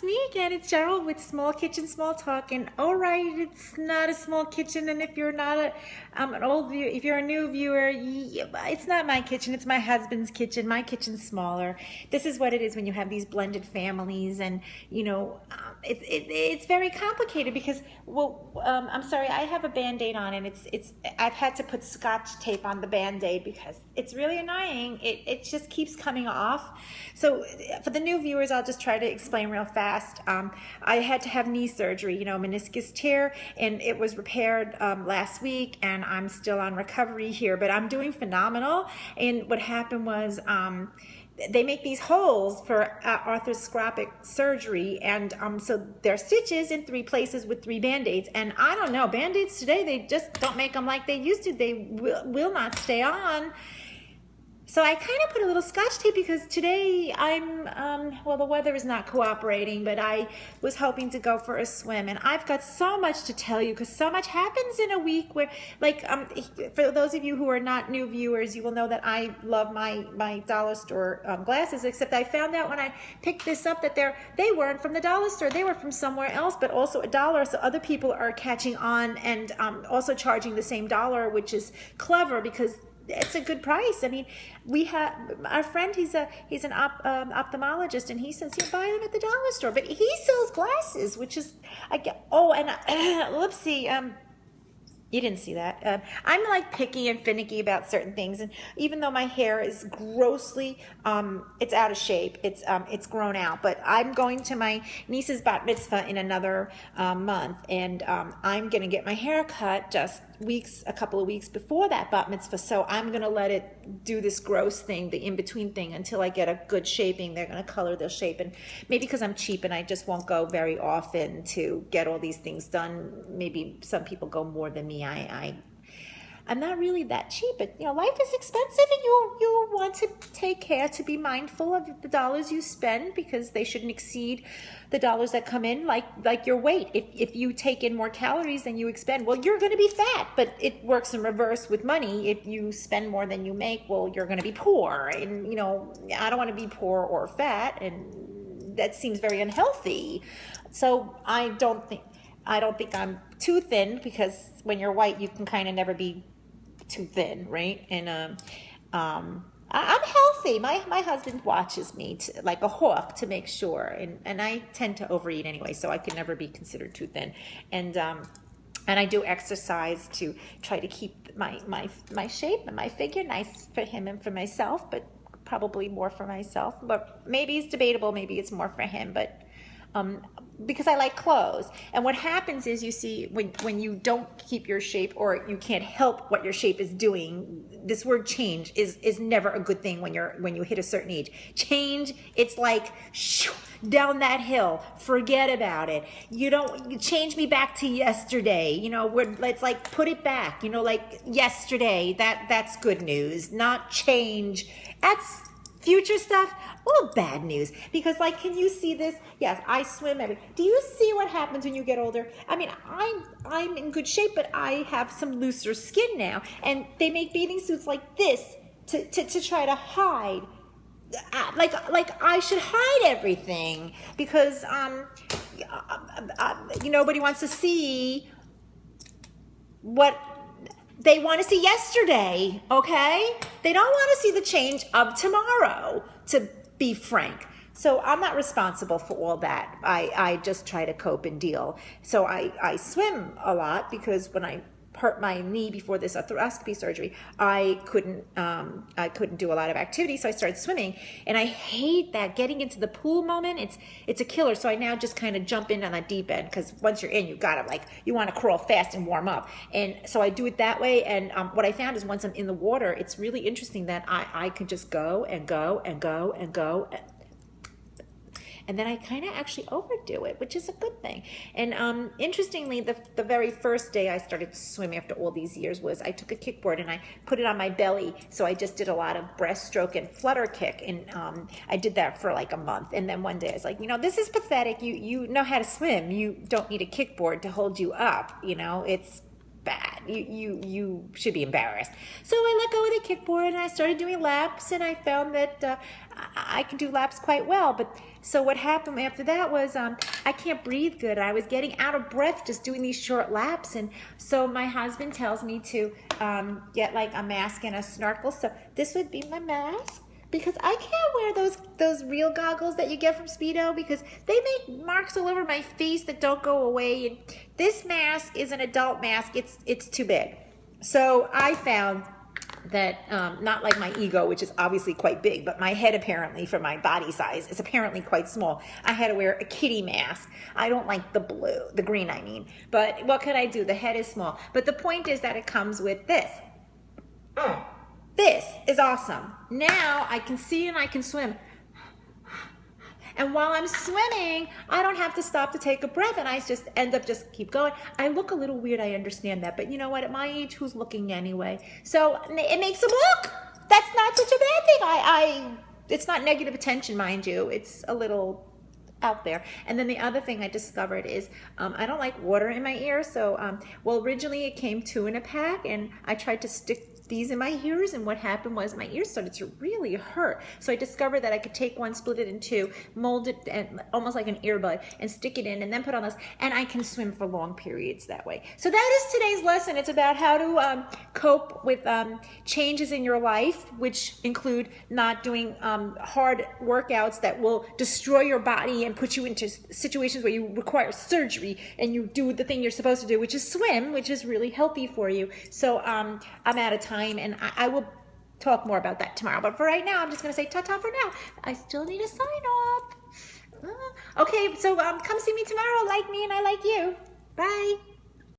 it's me again. It's Cheryl with Small Kitchen Small Talk. And all right, it's not a small kitchen. And if you're not an old viewer, if you're a new viewer, it's not my kitchen. It's my husband's kitchen. My kitchen's smaller. This is what it is when you have these blended families, and it's very complicated because I'm sorry, I have a Band-Aid on, and I've had to put Scotch tape on the Band-Aid because it's really annoying. It just keeps coming off. So for the new viewers, I'll just try to explain real fast. I had to have knee surgery, meniscus tear, and it was repaired last week, and I'm still on recovery here, but I'm doing phenomenal. And what happened was they make these holes for arthroscopic surgery, and so there are stitches in 3 places with 3 Band-Aids. And I don't know, Band-Aids today, they just don't make them like they used to. They will not stay on. So I kind of put a little Scotch tape because today the weather is not cooperating, but I was hoping to go for a swim. And I've got so much to tell you because so much happens in a week where, for those of you who are not new viewers, you will know that I love my dollar store glasses, except I found out when I picked this up that they weren't from the dollar store. They were from somewhere else, but also $1. So other people are catching on and also charging the same dollar, which is clever because it's a good price. I mean, we have our friend. He's an ophthalmologist, and he says he'll buy them at the dollar store. But he sells glasses, which is whoopsie. You didn't see that. I'm like picky and finicky about certain things, and even though my hair is grossly, it's out of shape. It's grown out. But I'm going to my niece's bat mitzvah in another month, and I'm gonna get my hair cut just a couple of weeks before that bat mitzvah. So I'm gonna let it do this gross thing, the in-between thing, until I get a good shaping. They're gonna color their shape, and maybe because I'm cheap and I just won't go very often to get all these things done. Maybe some people go more than me. I'm not really that cheap, but life is expensive, and you want to take care to be mindful of the dollars you spend because they shouldn't exceed the dollars that come in, like your weight. If you take in more calories than you expend, well, you're going to be fat. But it works in reverse with money. If you spend more than you make, well, you're going to be poor. And I don't want to be poor or fat, and that seems very unhealthy. So I don't think I'm too thin, because when you're white, you can kind of never be too thin, right? And I'm healthy. My husband watches me like a hawk to make sure, and I tend to overeat anyway, so I can never be considered too thin. And I do exercise to try to keep my shape and my figure nice for him and for myself, but probably more for myself. But maybe it's debatable. Maybe it's more for him, but. Because I like clothes. And what happens is, you see, when you don't keep your shape, or you can't help what your shape is doing, this word change is never a good thing when you hit a certain age. Change, it's like shoo, down that hill. Forget about it. You change me back to yesterday. Let's like put it back. Like yesterday. That's good news. Not change. That's future stuff. Well, bad news, because can you see this? Yes, I swim do you see what happens when you get older? I mean, I'm in good shape, but I have some looser skin now, and they make bathing suits like this to try to hide. Like I should hide everything because nobody wants to see what they want to see yesterday, okay? They don't want to see the change of tomorrow, to be frank. So I'm not responsible for all that. I just try to cope and deal. So I swim a lot, because when I hurt my knee before this arthroscopy surgery, I couldn't do a lot of activity, so I started swimming. And I hate that getting into the pool moment. It's a killer. So I now just kind of jump in on a deep end, because once you're in, you gotta you want to crawl fast and warm up. And so I do it that way. And what I found is, once I'm in the water, it's really interesting that I can just go and go and go and go. And then I kind of actually overdo it, which is a good thing. And interestingly, the very first day I started swimming after all these years was I took a kickboard and I put it on my belly. So I just did a lot of breaststroke and flutter kick. And I did that for like a month. And then one day I was like, this is pathetic. You know how to swim. You don't need a kickboard to hold you up. It's bad. You should be embarrassed. So I let go of the kickboard and I started doing laps, and I found that I can do laps quite well. But so what happened after that was I can't breathe good. I was getting out of breath just doing these short laps, and so my husband tells me to get like a mask and a snorkel. So this would be my mask, because I can't wear those real goggles that you get from Speedo, because they make marks all over my face that don't go away. And this mask is an adult mask. It's too big. So I found that not like my ego, which is obviously quite big, but my head apparently for my body size is apparently quite small. I had to wear a kitty mask. I don't like the green I mean. But what could I do? The head is small. But the point is that it comes with this. This is awesome. Now I can see and I can swim. And while I'm swimming, I don't have to stop to take a breath, and I just end up keep going. I look a little weird, I understand that, but you know what? At my age, who's looking anyway? So it makes them look. That's not such a bad thing. It's not negative attention, mind you. It's a little out there. And then the other thing I discovered is I don't like water in my ears. So, well, originally it came 2 in a pack, and I tried to stick these in my ears, and what happened was my ears started to really hurt. So I discovered that I could take one, split it in 2, mold it and almost like an earbud, and stick it in, and then put on this, and I can swim for long periods that way. So that is today's lesson. It's about how to cope with changes in your life, which include not doing hard workouts that will destroy your body and put you into situations where you require surgery, and you do the thing you're supposed to do, which is swim, which is really healthy for you. So I'm out of time, and I will talk more about that tomorrow. But for right now, I'm just going to say ta-ta for now. I still need a sign off. Okay, so come see me tomorrow. Like me and I like you. Bye.